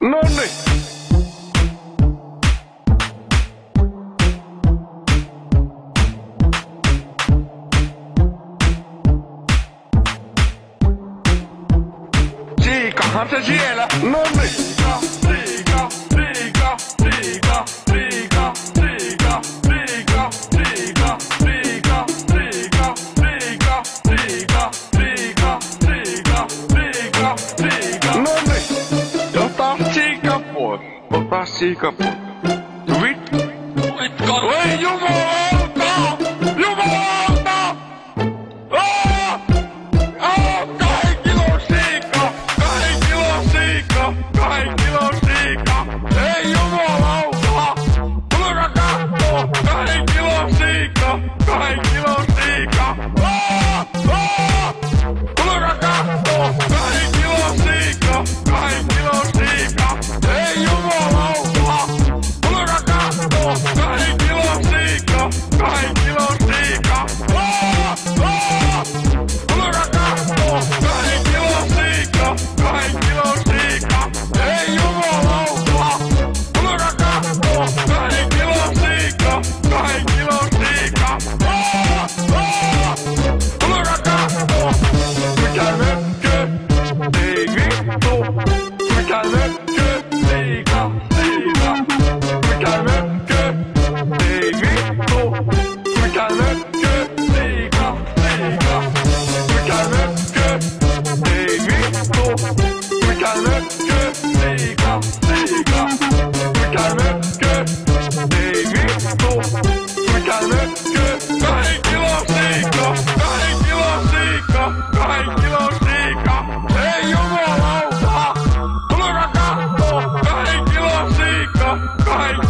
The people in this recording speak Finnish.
Nonni! Siikahan se siellä! Nonni! Siika, siika, siika, siika, siika, siika, siika, siika, siika, siika, siika, siika, siika, siika, siika. Nonni! Ota siika pois! Ota siika pois! Vittu! Ei jumalauta! Jumalauta! Kahden kilon siika! Kahden kilon siika! Ei jumalauta! Tulkaa kattoo! 2 kilon siika! 2 kilon siika! Tulkaa kattoo! 2 kilon siika! 2 kilon siika! Ei jumalauta! Tulkaa kattoo! 2 kilon siika! 2 kilon siika! Tulkaa kattoo! 2 kilon siika! 2 kilon siika! Ei jumalauta! Tulkaa kattoo! 2 kilon siika! 2 kilon siika! Tulkaa kattoo! Mikä mökkö? Ei vittu! Mikä mökkö? Siika! Siika! Mikä mökkö? Ei vittu! Mikä mökkö? Siika! Siika! Mikä mökkö? Ei vittu! Mikä mökkö? Siika! Siika! Mikä mökkö? Ei vittu! Mikä mökkö? 2 kilon siika! 2 kilon siika! 2 kilon siika! Ei jumalauta! Tulkaa kattoo! 2 kilon siika! 2